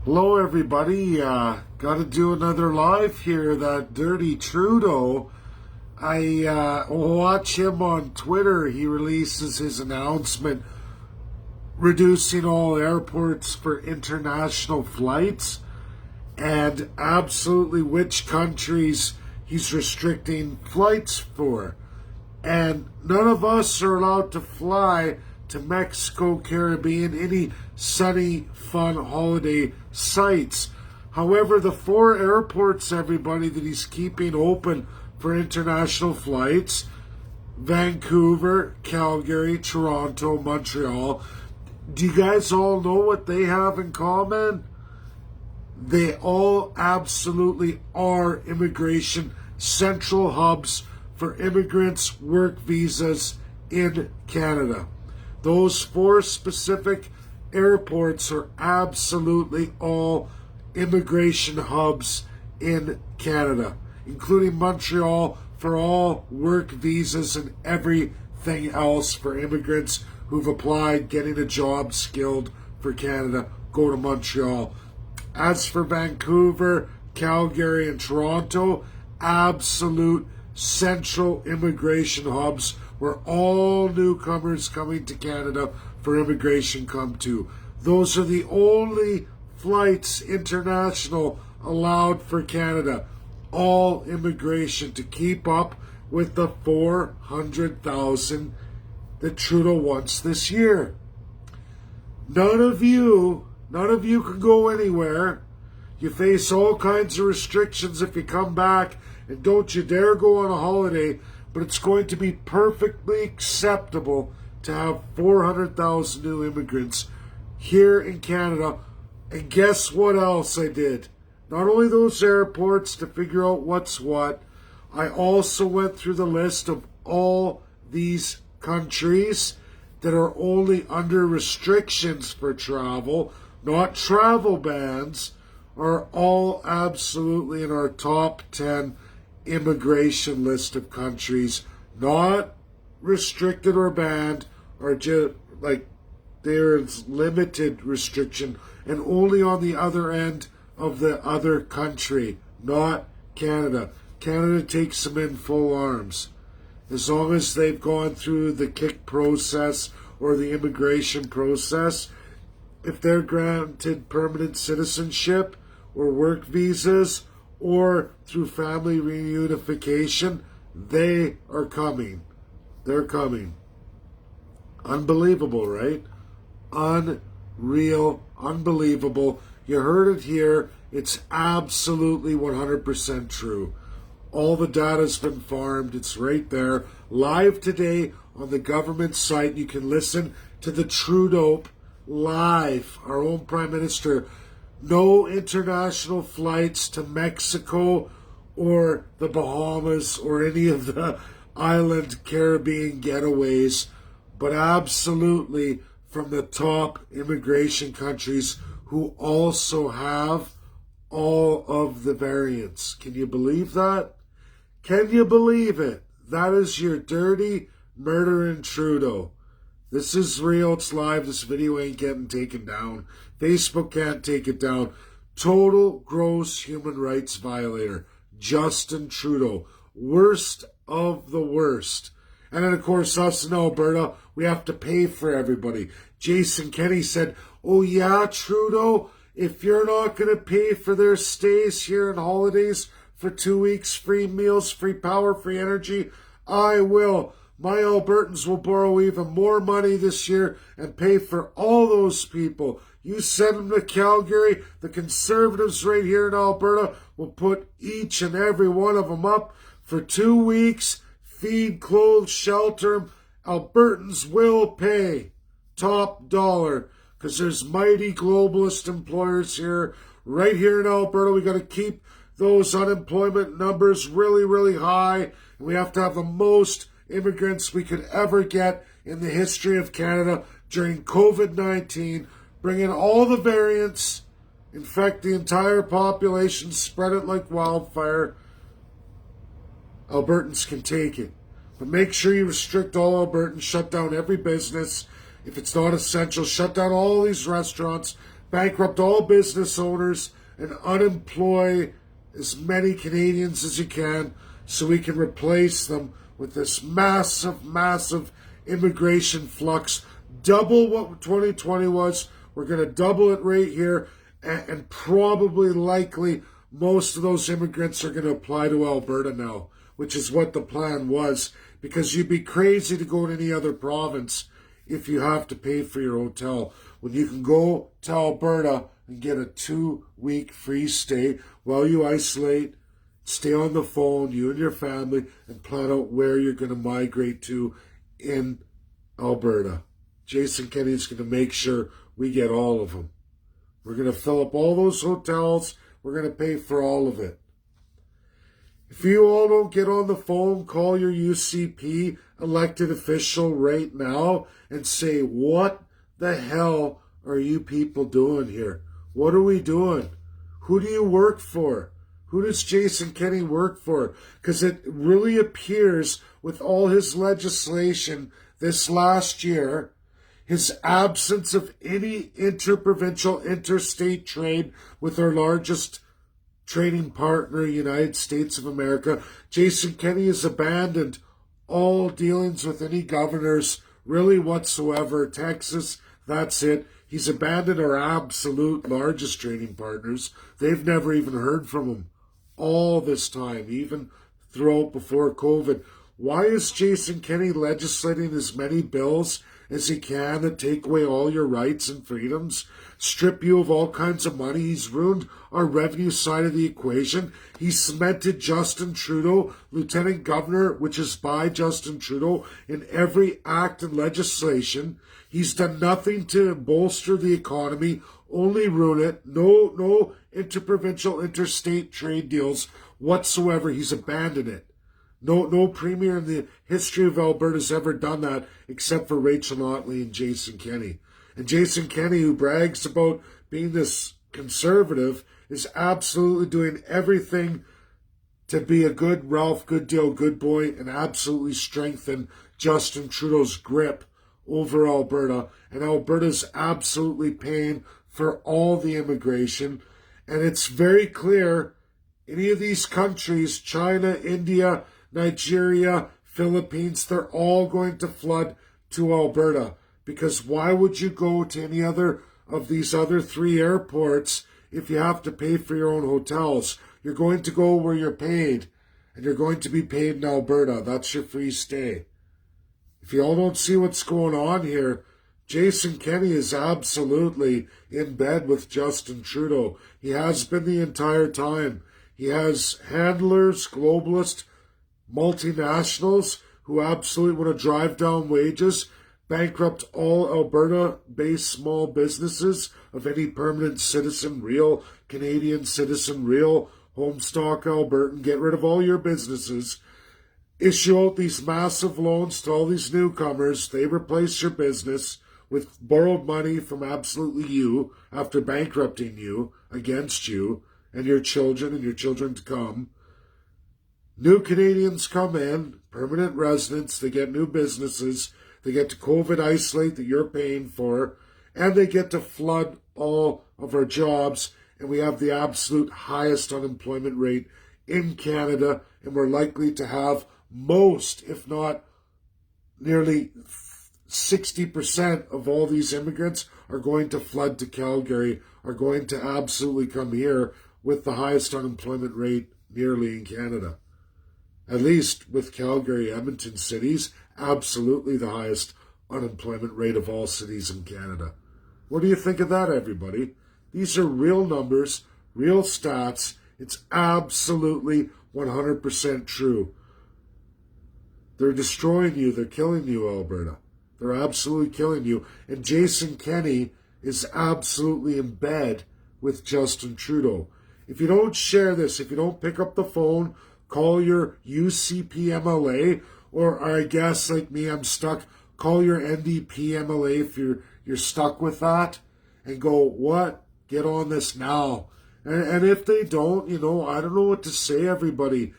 Hello, everybody. Got to do another live here. That dirty Trudeau. I watch him on Twitter. He releases his announcement reducing all airports for international flights and absolutely which countries he's restricting flights for. And none of us are allowed to fly to Mexico, Caribbean, any sunny, fun holiday sites. However, the 4 airports, everybody, that he's keeping open for international flights, Vancouver, Calgary, Toronto, Montreal, do you guys all know what they have in common? They all absolutely are immigration central hubs for immigrants' work visas in Canada. Those 4 specific airports are absolutely all immigration hubs in Canada, including Montreal for all work visas and everything else for immigrants who've applied, getting a job, skilled for Canada, go to Montreal. As for Vancouver, Calgary, and Toronto, absolute central immigration hubs where all newcomers coming to Canada for immigration come to. Those are the only flights international allowed for Canada. All immigration to keep up with the 400,000 that Trudeau wants this year. None of you can go anywhere. You face all kinds of restrictions if you come back, and don't you dare go on a holiday, but it's going to be perfectly acceptable to have 400,000 new immigrants here in Canada. And guess what else I did? Not only those airports to figure out what's what, I also went through the list of all these countries that are only under restrictions for travel, not travel bans, are all absolutely in our top 10 immigration list of countries, not restricted or banned, or just like there's limited restriction and only on the other end of the other country, not Canada. Canada takes them in full arms. As long as they've gone through the kick process or the immigration process, if they're granted permanent citizenship or work visas or through family reunification, they are coming. They're coming. Unbelievable, right? Unreal, unbelievable. You heard it here. It's absolutely 100% true. All the data's been farmed. It's right there. Live today on the government site. You can listen to the Trudeau live, our own Prime Minister. No international flights to Mexico or the Bahamas or any of the island Caribbean getaways, but absolutely from the top immigration countries who also have all of the variants. Can you believe that? Can you believe it? That is your dirty, murdering Trudeau. This is real. It's live. This video ain't getting taken down. Facebook can't take it down. Total gross human rights violator. Justin Trudeau. Worst of the worst. And then, of course, us in Alberta, we have to pay for everybody. Jason Kenney said, oh yeah, Trudeau, if you're not going to pay for their stays here and holidays for 2 weeks, free meals, free power, free energy, I will. My Albertans will borrow even more money this year and pay for all those people. You send them to Calgary, the Conservatives right here in Alberta will put each and every one of them up for 2 weeks, feed, clothe, shelter them. Albertans will pay top dollar because there's mighty globalist employers here. Right here in Alberta, we got to keep those unemployment numbers really, really high. And we have to have the most immigrants we could ever get in the history of Canada during COVID-19, bring in all the variants, infect the entire population, spread it like wildfire. Albertans can take it. But make sure you restrict all Albertans, shut down every business. If it's not essential, shut down all these restaurants. bankrupt all business owners, and unemploy as many Canadians as you can so we can replace them with this massive, massive immigration flux. Double what 2020 was. We're going to double it right here, and probably likely most of those immigrants are going to apply to Alberta now, which is what the plan was, because you'd be crazy to go to any other province if you have to pay for your hotel, when you can go to Alberta and get a 2-week free stay while you isolate, stay on the phone, you and your family, and plan out where you're going to migrate to in Alberta. Jason Kenney's going to make sure we get all of them. We're going to fill up all those hotels. We're going to pay for all of it. If you all don't get on the phone, call your UCP elected official right now and say, what the hell are you people doing here? What are we doing? Who do you work for? Who does Jason Kenney work for? Because it really appears with all his legislation this last year, his absence of any interprovincial, interstate trade with our largest trading partner, United States of America, Jason Kenney has abandoned all dealings with any governors, really whatsoever. Texas, that's it. He's abandoned our absolute largest trading partners. They've never even heard from him all this time, even throughout before COVID. Why is Jason Kenney legislating as many bills as he can that take away all your rights and freedoms, strip you of all kinds of money? He's ruined our revenue side of the equation. He cemented Justin Trudeau, Lieutenant Governor, which is by Justin Trudeau, in every act and legislation. He's done nothing to bolster the economy, only ruin it. No interprovincial, interstate trade deals whatsoever. He's abandoned it. No premier in the history of Alberta has ever done that except for Rachel Notley and Jason Kenney. And Jason Kenney, who brags about being this conservative, is absolutely doing everything to be a good Ralph, good deal, good boy, and absolutely strengthen Justin Trudeau's grip over Alberta. And Alberta's absolutely paying for all the immigration. And it's very clear, any of these countries, China, India, Nigeria, Philippines, they're all going to flood to Alberta. Because why would you go to any other of these other 3 airports if you have to pay for your own hotels? You're going to go where you're paid, and you're going to be paid in Alberta. That's your free stay. If you all don't see what's going on here, Jason Kenney is absolutely in bed with Justin Trudeau. He has been the entire time. He has handlers, globalists, multinationals who absolutely want to drive down wages, bankrupt all Alberta-based small businesses of any permanent citizen, real Canadian citizen, real Homestock Albertan. Get rid of all your businesses. Issue out these massive loans to all these newcomers. They replace your business with borrowed money from absolutely you after bankrupting you, against you, and your children to come. New Canadians come in, permanent residents, they get new businesses, they get to COVID isolate that you're paying for, and they get to flood all of our jobs, and we have the absolute highest unemployment rate in Canada, and we're likely to have most, if not nearly 60% of all these immigrants are going to flood to Calgary, are going to absolutely come here with the highest unemployment rate nearly in Canada. At least with Calgary, Edmonton cities, absolutely the highest unemployment rate of all cities in Canada. What do you think of that, everybody? These are real numbers, real stats. It's absolutely 100% true. They're destroying you. They're killing you, Alberta. They're absolutely killing you. And Jason Kenney is absolutely in bed with Justin Trudeau. If you don't share this, if you don't pick up the phone, call your UCP MLA, or I guess like me, I'm stuck, call your NDP MLA if you're stuck with that, and go, what? Get on this now. And if they don't, I don't know what to say, everybody.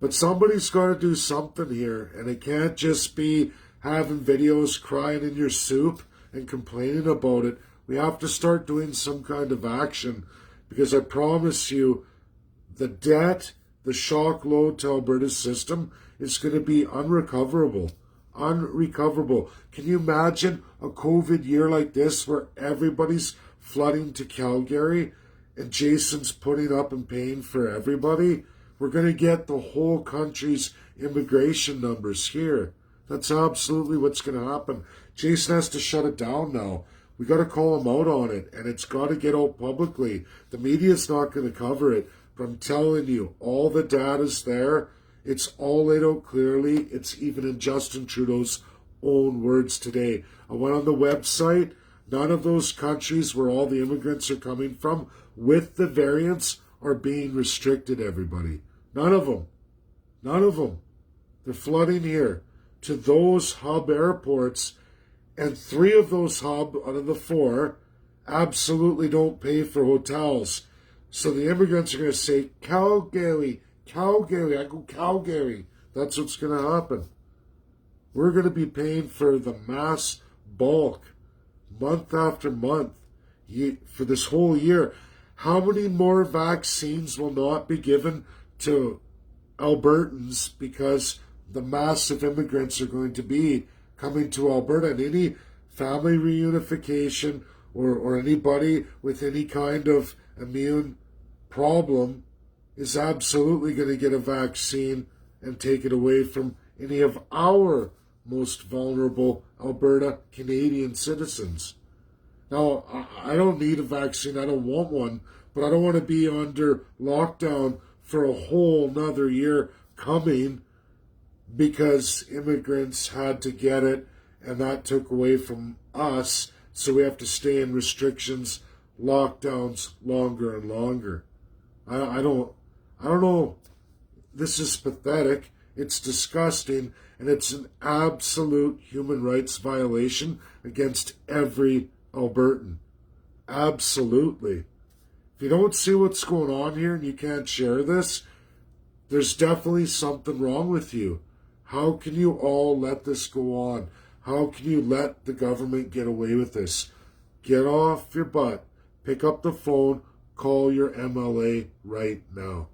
But somebody's got to do something here, and it can't just be having videos crying in your soup and complaining about it. We have to start doing some kind of action, because I promise you, the debt, the shock load to Alberta's system is going to be unrecoverable. Unrecoverable. Can you imagine a COVID year like this where everybody's flooding to Calgary and Jason's putting up and paying for everybody? We're going to get the whole country's immigration numbers here. That's absolutely what's going to happen. Jason has to shut it down now. We got to call him out on it, and it's got to get out publicly. The media's not going to cover it, but I'm telling you, all the data's there. It's all laid out clearly. It's even in Justin Trudeau's own words today. I went on the website. None of those countries where all the immigrants are coming from with the variants are being restricted, everybody. None of them. None of them. They're flooding here to those hub airports, and 3 of those hub out of the 4 absolutely don't pay for hotels. So the immigrants are going to say, Calgary, Calgary, I go Calgary. That's what's going to happen. We're going to be paying for the mass bulk month after month for this whole year. How many more vaccines will not be given to Albertans because the massive immigrants are going to be coming to Alberta, and any family reunification or anybody with any kind of immune problem is absolutely going to get a vaccine and take it away from any of our most vulnerable Alberta Canadian citizens. Now, I don't need a vaccine. I don't want one, but I don't want to be under lockdown for a whole nother year coming because immigrants had to get it, and that took away from us, so we have to stay in restrictions, lockdowns longer and longer. I don't know. This is pathetic. It's disgusting, and it's an absolute human rights violation against every Albertan. Absolutely. If you don't see what's going on here and you can't share this, there's definitely something wrong with you. How can you all let this go on? How can you let the government get away with this? Get off your butt. Pick up the phone. Call your MLA right now.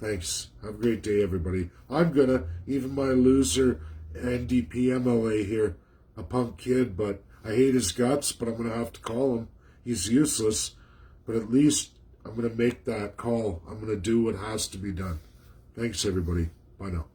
Thanks. Have a great day, everybody. I'm gonna, even my loser NDP MLA here, a punk kid, but I hate his guts, but I'm gonna have to call him. He's useless, but at least I'm gonna make that call. I'm gonna do what has to be done. Thanks, everybody. Bye now.